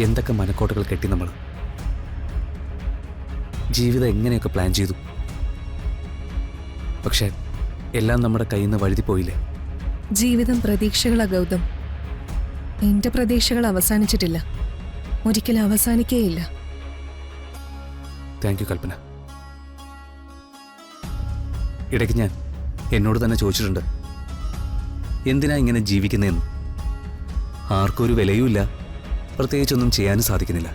എന്തൊക്കെ മനക്കോട്ടകൾ കെട്ടി നമ്മൾ. ജീവിതം എങ്ങനെയൊക്കെ പ്ലാൻ ചെയ്തു. പക്ഷെ എല്ലാം നമ്മുടെ കയ്യിൽ നിന്ന് വഴുതി പോയില്ലേ? ജീവിതം പ്രതീക്ഷകളാ ഗൗതം. എന്റെ പ്രതീക്ഷകൾ അവസാനിച്ചിട്ടില്ല, ഒരിക്കലും അവസാനിക്കേയില്ല. താങ്ക് യു കൽപ്പന. ഇടയ്ക്ക് ഞാൻ എന്നോട് തന്നെ ചോദിച്ചിട്ടുണ്ട്, എന്തിനാ ഇങ്ങനെ ജീവിക്കുന്നതെന്ന്. ആർക്കും ഒരു വിലയുമില്ല, പ്രത്യേകിച്ചൊന്നും ചെയ്യാനും സാധിക്കുന്നില്ല.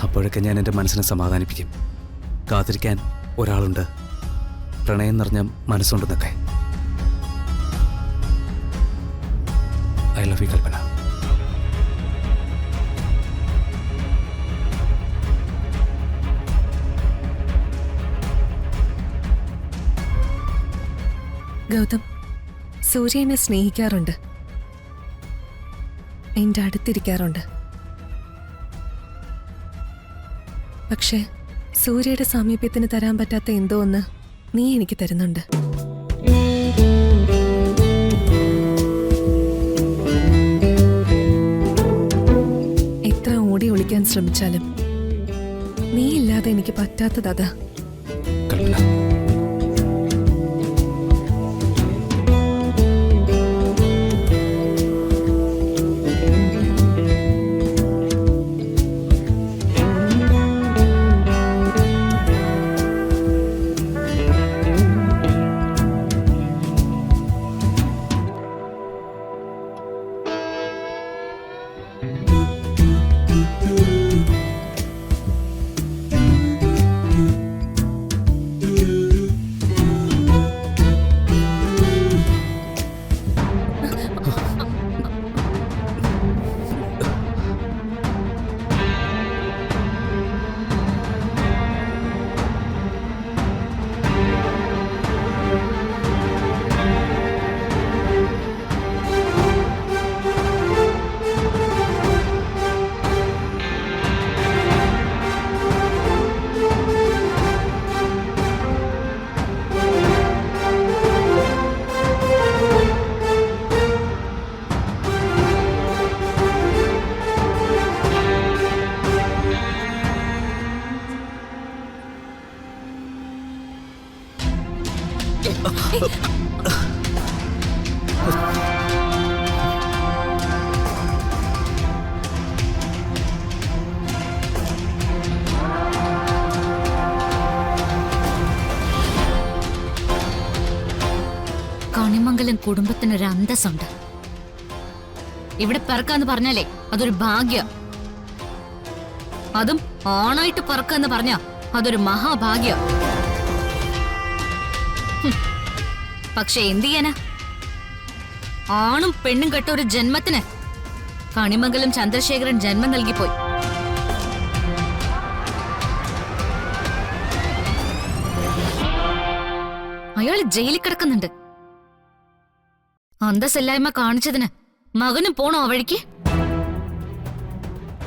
അപ്പോഴൊക്കെ ഞാൻ എൻ്റെ മനസ്സിനെ സമാധാനിപ്പിക്കും, കാത്തിരിക്കാൻ ഒരാളുണ്ട്, പ്രണയം നിറഞ്ഞ മനസ്സുണ്ടെന്നൊക്കെ. ഐ ലവ് യു കൽപ്പന. ഗൗതം, സൂര്യ എന്നെ സ്നേഹിക്കാറുണ്ട്, എന്റെ അടുത്തിരിക്കാറുണ്ട്. പക്ഷെ സൂര്യയുടെ സാമീപ്യത്തിന് തരാൻ പറ്റാത്ത എന്തോ ഒന്ന് നീ എനിക്ക് തരുന്നുണ്ട്. എത്ര ഓടി ഒളിക്കാൻ ശ്രമിച്ചാലും നീ ഇല്ലാതെ എനിക്ക് പറ്റാത്തതാ. കൽപ്പന, കണിമംഗലം കുടുംബത്തിനൊരു അന്തസ്സുണ്ട്. ഇവിടെ പിറക്കാന്ന് പറഞ്ഞാലേ അതൊരു ഭാഗ്യം. അതും ഓണായിട്ട് പിറക്കാന്ന് പറഞ്ഞാ അതൊരു മഹാഭാഗ്യം. പക്ഷെ എന്ത് ചെയ്യാനാ, ആണും പെണ്ണും കെട്ട ഒരു ജന്മത്തിന് കണിമംഗലം ചന്ദ്രശേഖരൻ ജന്മം നൽകിപ്പോയി. അയാൾ ജയിലിൽ കിടക്കുന്നുണ്ട്. അന്തസ്സില്ലായ്മ കാണിച്ചതിന് മകനും പോണോ ആ വഴിക്ക്?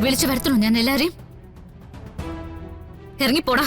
വിളിച്ചു വരുത്തണോ ഞാൻ എല്ലാരെയും? ഇറങ്ങിപ്പോടാ.